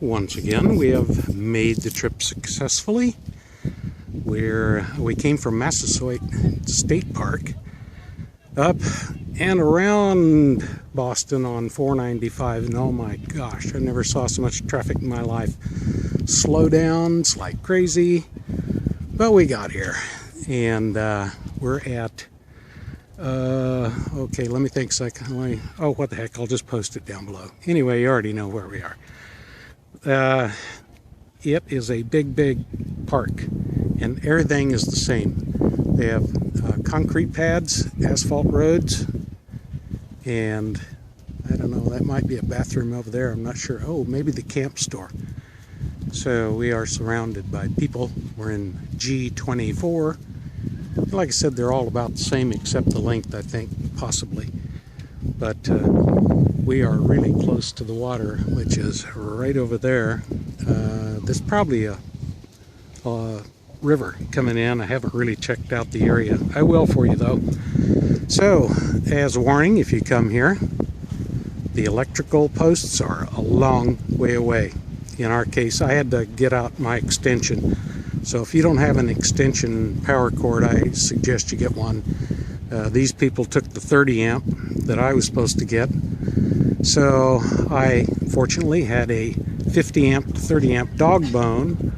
Once again, we have made the trip successfully. We came from Massasoit State Park up and around Boston on 495, and oh my gosh, I never saw so much traffic in my life. Slowdowns like crazy, but we got here, and we're at okay, let me think a second. Oh, what the heck, I'll just post it down below. Anyway, you already know where we are. It is a big park, and everything is the same. They have concrete pads, asphalt roads, and I don't know, that might be a bathroom over there, I'm not sure. Oh, maybe the camp store. So we are surrounded by people. We're in G24. Like I said, they're all about the same except the length, I think, possibly. But we are really close to the water, which is right over there. There's probably a river coming in. I haven't really checked out the area. I will for you though. So, as a warning, if you come here, the electrical posts are a long way away. In our case, I had to get out my extension. So if you don't have an extension power cord, I suggest you get one. These people took the 30 amp that I was supposed to get. So I fortunately had a 50 amp to 30 amp dog bone.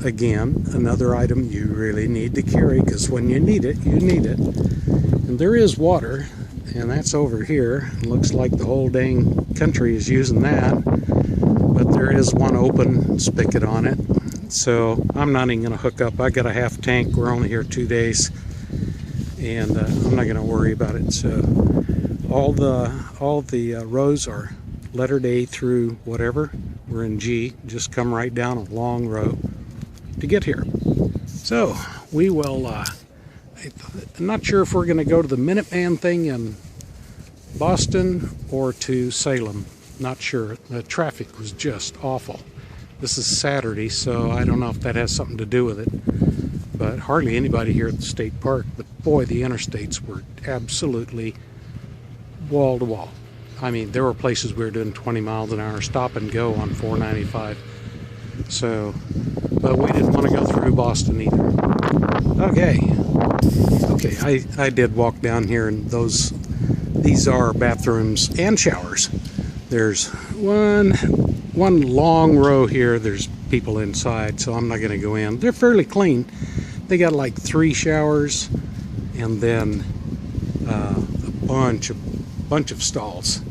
Again, another item you really need to carry, because when you need it, you need it. And there is water, and that's over here. It looks like the whole dang country is using that. But there is one open spigot on it. So I'm not even going to hook up. I got a half tank. We're only here 2 days, and I'm not going to worry about it. So all the rows are lettered A through whatever. We're in G. Just come right down a long row to get here. So we will. I'm not sure if we're going to go to the Minuteman thing in Boston or to Salem. Not sure. The traffic was just awful. This is Saturday, so I don't know if that has something to do with it. But hardly anybody here at the state park. But boy, the interstates were absolutely wall to wall. I mean, there were places we were doing 20 miles an hour stop and go on 495. So, but we didn't want to go through Boston either. Okay, I did walk down here, and these are bathrooms and showers. There's one long row here. There's people inside, so I'm not going to go in. They're fairly clean. They got like 3 showers, and then a bunch of stalls.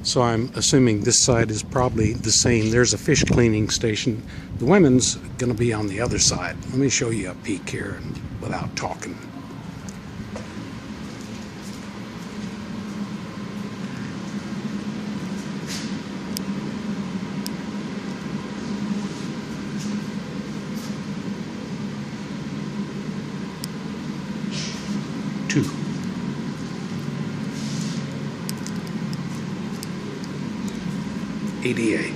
So I'm assuming this side is probably the same. There's a fish cleaning station. The women's going to be on the other side. Let me show you a peek here without talking. ADA.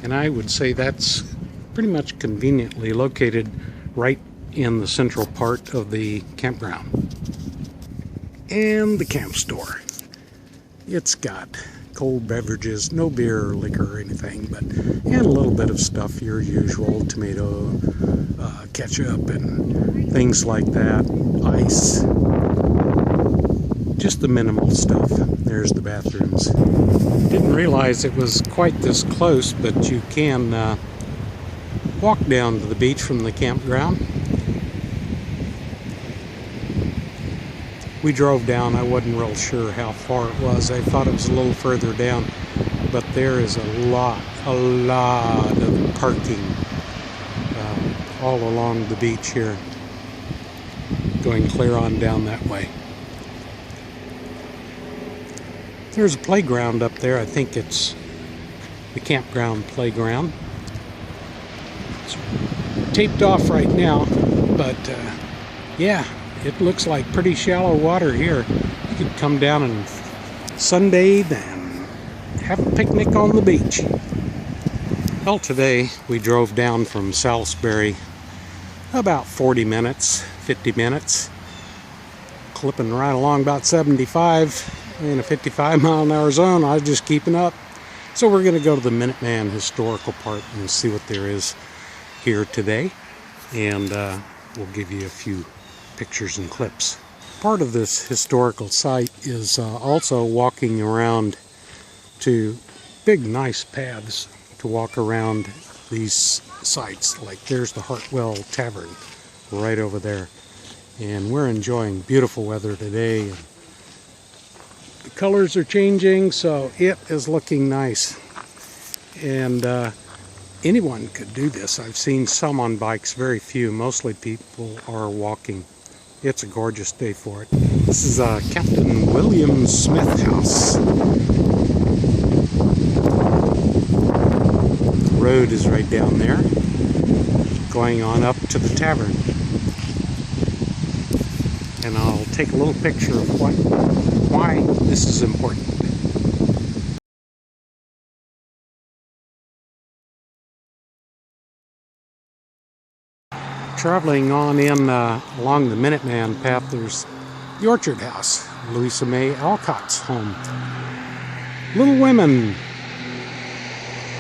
And I would say that's pretty much conveniently located right in the central part of the campground. And the camp store. It's got cold beverages, no beer or liquor or anything, and a little bit of stuff, your usual tomato, ketchup and things like that, ice, just the minimal stuff. There's the bathrooms. Didn't realize it was quite this close, but you can walk down to the beach from the campground. We drove down. I wasn't real sure how far it was. I thought it was a little further down, but there is a lot of parking all along the beach here, going clear on down that way. There's a playground up there. I think it's the campground playground. It's taped off right now, but yeah, it looks like pretty shallow water here. You could come down and sunbathe and have a picnic on the beach. Well, today we drove down from Salisbury about 40 minutes, 50 minutes. clipping right along about 75 in a 55-mile-an-hour zone. I was just keeping up. So we're going to go to the Minuteman historical part and see what there is here today. And we'll give you a few pictures and clips. Part of this historical site is also walking around to big nice paths to walk around these sites. Like there's the Hartwell Tavern right over there. And we're enjoying beautiful weather today. And the colors are changing, so it is looking nice. And anyone could do this. I've seen some on bikes, very few. Mostly people are walking. It's a gorgeous day for it. This is Captain William Smith House. The road is right down there, going on up to the tavern. And I'll take a little picture of why this is important. Traveling on in along the Minuteman path, there's the Orchard House, Louisa May Alcott's home. Little Women.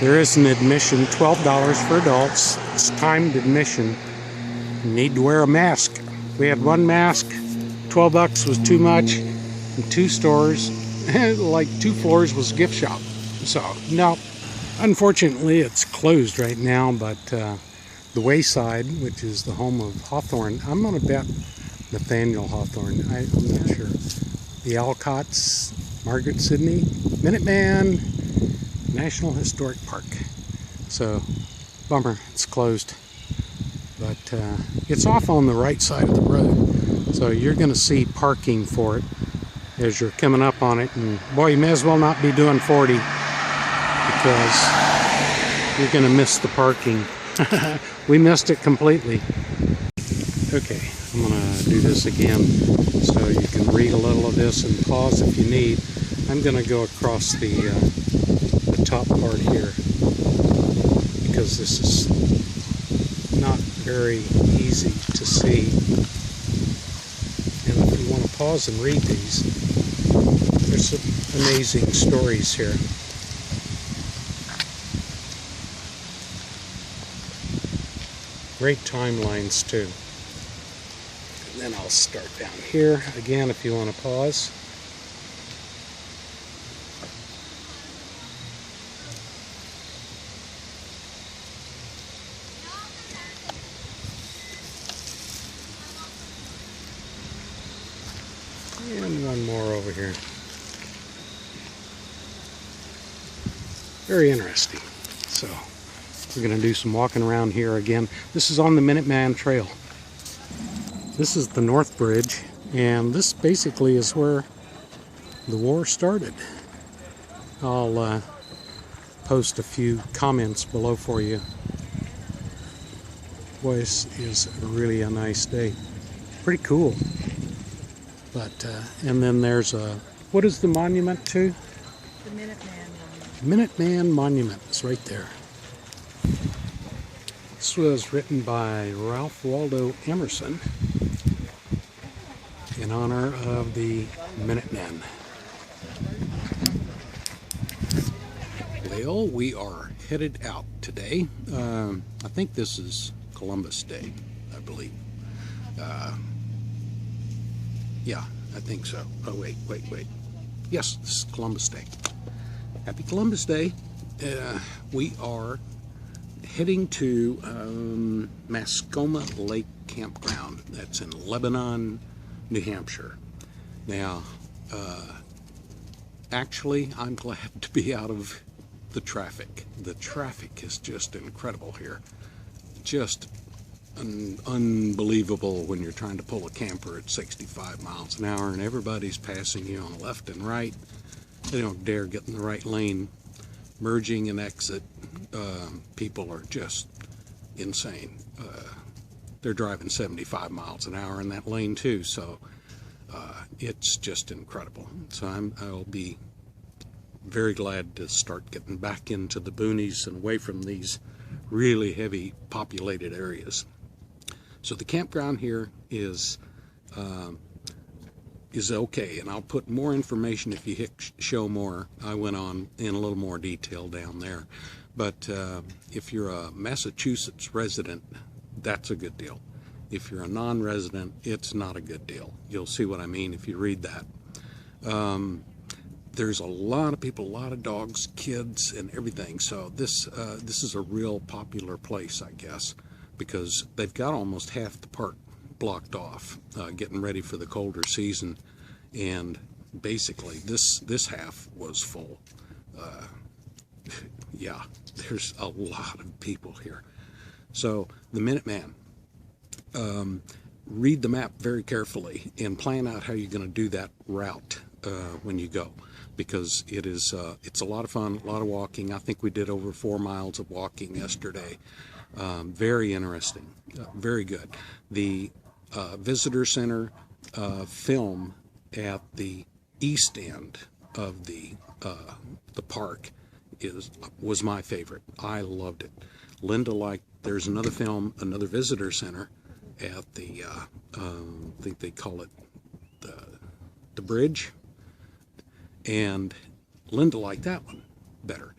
There is an admission, $12 for adults. It's timed admission. You need to wear a mask. We had one mask. $12 was too much. In 2 stores, like 2 floors was a gift shop. So, no. Unfortunately, it's closed right now, but the Wayside, which is the home of Hawthorne, I'm going to bet Nathaniel Hawthorne. I'm not sure. The Alcotts, Margaret Sidney, Minuteman, National Historic Park. So, bummer, it's closed. But it's off on the right side of the road. So you're going to see parking for it as you're coming up on it. And boy, you may as well not be doing 40 because you're going to miss the parking. We missed it completely. Okay, I'm going to do this again so you can read a little of this and pause if you need. I'm going to go across the top part here because this is not very easy to see. And if you want to pause and read these, there's some amazing stories here. Great timelines too. And then I'll start down here again if you want to pause. And one more over here. Very interesting. So we're going to do some walking around here again. This is on the Minuteman Trail. This is the North Bridge, and this basically is where the war started. I'll post a few comments below for you. Boy, this is really a nice day. Pretty cool. But, and then there's a, what is the monument to? The Minuteman Monument. Minuteman Monument is right there. This was written by Ralph Waldo Emerson in honor of the Minutemen. Well, we are headed out today. I think this is Columbus Day, I believe. Yeah, I think so. Oh, wait. Yes, this is Columbus Day. Happy Columbus Day. We are heading to Mascoma Lake Campground. That's in Lebanon, New Hampshire. Now, actually, I'm glad to be out of the traffic. The traffic is just incredible here. Just unbelievable when you're trying to pull a camper at 65 miles an hour and everybody's passing you on left and right. They don't dare get in the right lane. Merging and exit, people are just insane. They're driving 75 miles an hour in that lane too, so it's just incredible. So I'll be very glad to start getting back into the boonies and away from these really heavy populated areas. So the campground here is is okay, and I'll put more information if you hit show more. I went on in a little more detail down there. But if you're a Massachusetts resident, that's a good deal. If you're a non-resident, it's not a good deal. You'll see what I mean if you read that. There's a lot of people, a lot of dogs, kids, and everything. So this is a real popular place, I guess, because they've got almost half the park blocked off, getting ready for the colder season, and basically this half was full. Yeah, there's a lot of people here. So the Minuteman, read the map very carefully and plan out how you're going to do that route when you go, because it's a lot of fun, a lot of walking. I think we did over 4 miles of walking yesterday. Very interesting, very good. The visitor center film at the east end of the park was my favorite. I loved it. Linda liked. There's another visitor center at the I think they call it the bridge, and Linda liked that one better.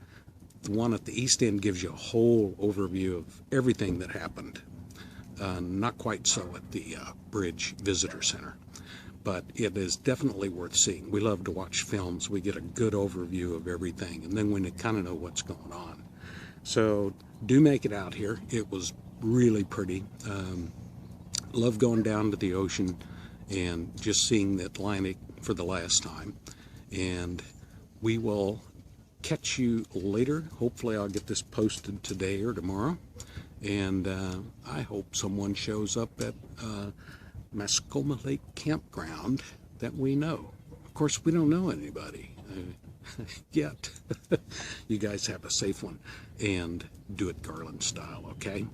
The one at the east end gives you a whole overview of everything that happened. Not quite so at the Bridge Visitor Center, but it is definitely worth seeing. We love to watch films. We get a good overview of everything, and then we kind of know what's going on. So do make it out here. It was really pretty. Love going down to the ocean and just seeing the Atlantic for the last time. And we will catch you later. Hopefully I'll get this posted today or tomorrow. And I hope someone shows up at Mascoma Lake Campground that we know. Of course, we don't know anybody yet. You guys have a safe one, and do it Garland style, okay?